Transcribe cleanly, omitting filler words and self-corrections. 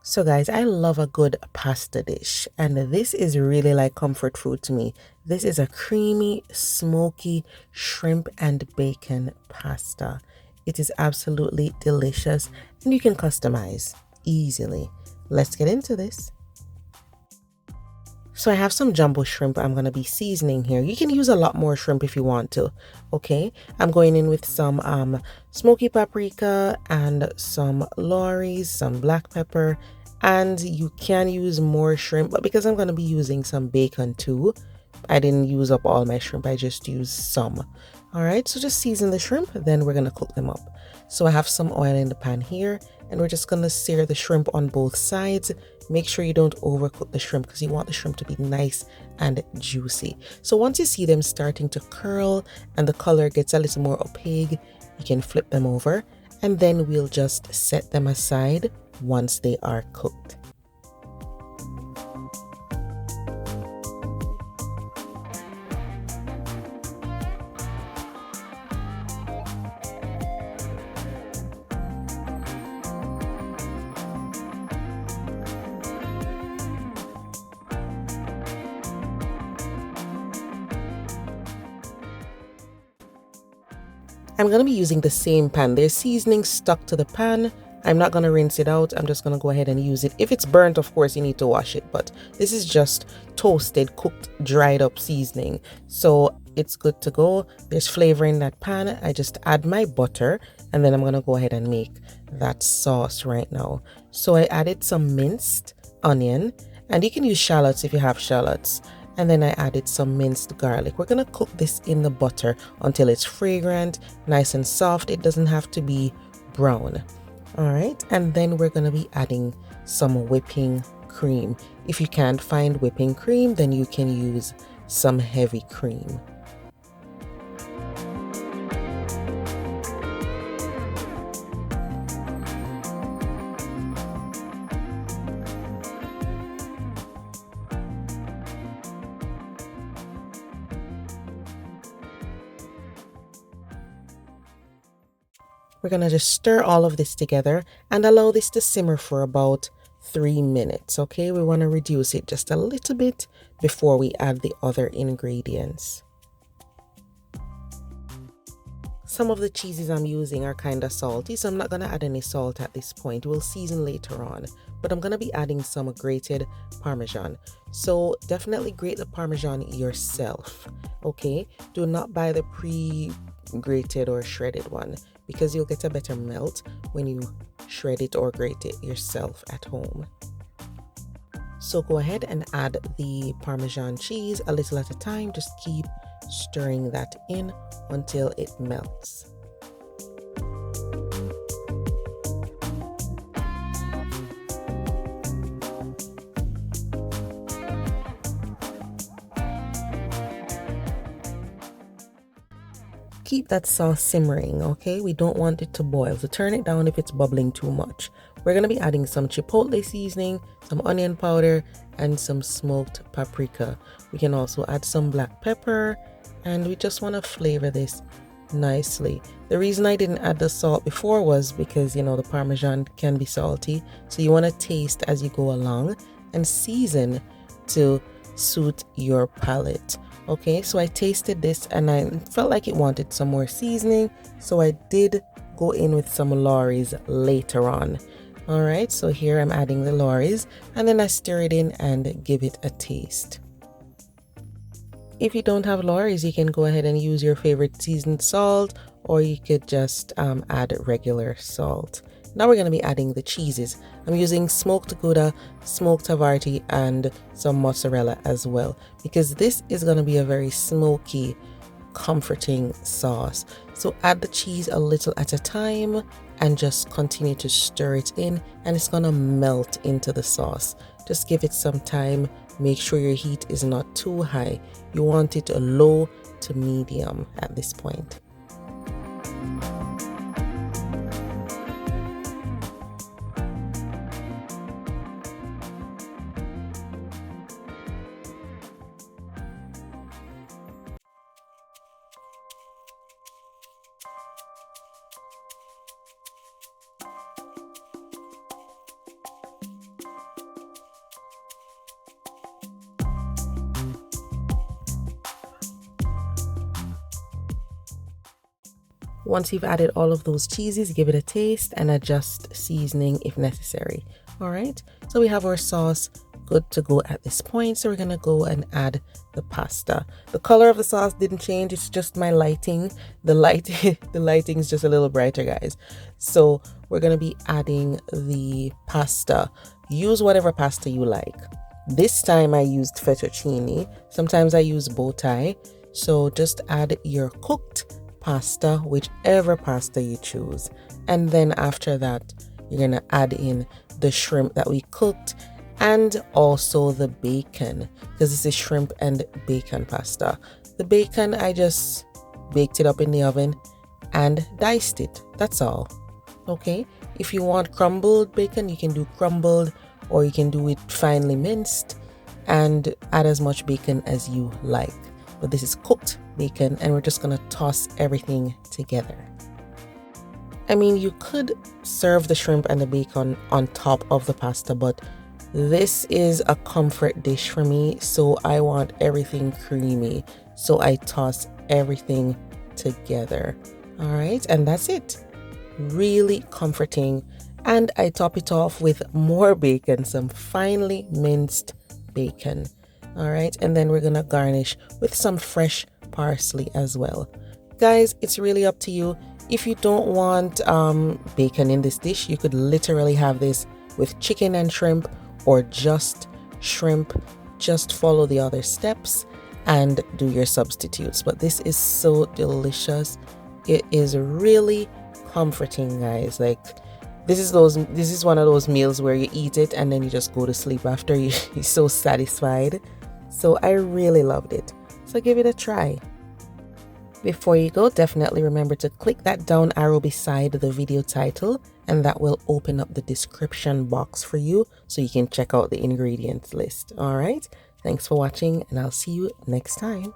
So guys, I love a good pasta dish, and this is really like comfort food to me. This is a creamy, smoky shrimp and bacon pasta. It is absolutely delicious and you can customize easily. Let's get into this. So I have some jumbo shrimp I'm going to be seasoning here. You can use a lot more shrimp if you want to. Okay, I'm going in with some smoky paprika and some Lawry's, some black pepper, and you can use more shrimp, but because I'm going to be using some bacon too, I didn't use up all my shrimp, I just used some. All right, so just season the shrimp, then we're going to cook them up. So I have some oil in the pan here, and we're just going to sear the shrimp on both sides. Make sure you don't overcook the shrimp because you want the shrimp to be nice and juicy. So once you see them starting to curl and the color gets a little more opaque, you can flip them over, and then we'll just set them aside once they are cooked. I'm going to be using the same pan. There's seasoning stuck to the pan. I'm not going to rinse it out. I'm just going to go ahead and use it. If it's burnt, of course, you need to wash it. But this is just toasted, cooked, dried up seasoning. So it's good to go. There's flavor in that pan. I just add my butter and then I'm going to go ahead and make that sauce right now. So I added some minced onion, and you can use shallots if you have shallots. And then I added some minced garlic. We're going to cook this in the butter until it's fragrant, nice and soft. It doesn't have to be brown. All right, and then we're going to be adding some whipping cream. If you can't find whipping cream, then you can use some heavy cream. We're going to just stir all of this together and allow this to simmer for about 3 minutes. Okay, we want to reduce it just a little bit before we add the other ingredients. Some of the cheeses I'm using are kind of salty, so I'm not going to add any salt at this point. We'll season later on, but I'm going to be adding some grated Parmesan. So definitely grate the Parmesan yourself. Okay, do not buy the pre-grated or shredded one, because you'll get a better melt when you shred it or grate it yourself at home. So go ahead and add the Parmesan cheese a little at a time. Just keep stirring that in until it melts. Keep that sauce simmering, okay? We don't want it to boil, so turn it down if it's bubbling too much. We're going to be adding some chipotle seasoning, some onion powder, and some smoked paprika. We can also add some black pepper, and we just want to flavor this nicely. The reason I didn't add the salt before was because, you know, the Parmesan can be salty, so you want to taste as you go along and season to suit your palate. Okay, so I tasted this and I felt like it wanted some more seasoning, so I did go in with some Lawry's later on. All right, so here I'm adding the Lawry's, and then I stir it in and give it a taste. If you don't have Lawry's, you can go ahead and use your favorite seasoned salt, or you could just add regular salt. Now we're going to be adding the cheeses. I'm using smoked gouda, smoked Havarti, and some mozzarella as well, because this is going to be a very smoky, comforting sauce. So add the cheese a little at a time and just continue to stir it in, and it's going to melt into the sauce. Just give it some time. Make sure your heat is not too high. You want it low to medium at this point. Once you've added all of those cheeses, give it a taste and adjust seasoning if necessary. All right, so we have our sauce good to go at this point. So we're gonna go and add the pasta. The color of the sauce didn't change, it's just my lighting. The lighting is just a little brighter, guys. So we're gonna be adding the pasta. Use whatever pasta you like. This time I used fettuccine. Sometimes I use bow tie. So just add your cooked pasta, whichever pasta you choose. And then after that, you're gonna add in the shrimp that we cooked and also the bacon, because this is shrimp and bacon pasta. The bacon, I just baked it up in the oven and diced it. That's all. Okay, if you want crumbled bacon, you can do crumbled, or you can do it finely minced and add as much bacon as you like. But this is cooked bacon, and we're just gonna toss everything together. I mean, you could serve the shrimp and the bacon on top of the pasta, but this is a comfort dish for me, so I want everything creamy. So I toss everything together. All right, and that's it. Really comforting. And I top it off with more bacon, some finely minced bacon. All right, and then we're gonna garnish with some fresh parsley as well. Guys, it's really up to you. If you don't want bacon in this dish, you could literally have this with chicken and shrimp, or just shrimp. Just follow the other steps and do your substitutes. But this is so delicious. It is really comforting, guys. Like, this is one of those meals where you eat it and then you just go to sleep after. You're so satisfied. So I really loved it. So give it a try. Before you go, definitely remember to click that down arrow beside the video title, and that will open up the description box for you so you can check out the ingredients list. All right, thanks for watching, and I'll see you next time.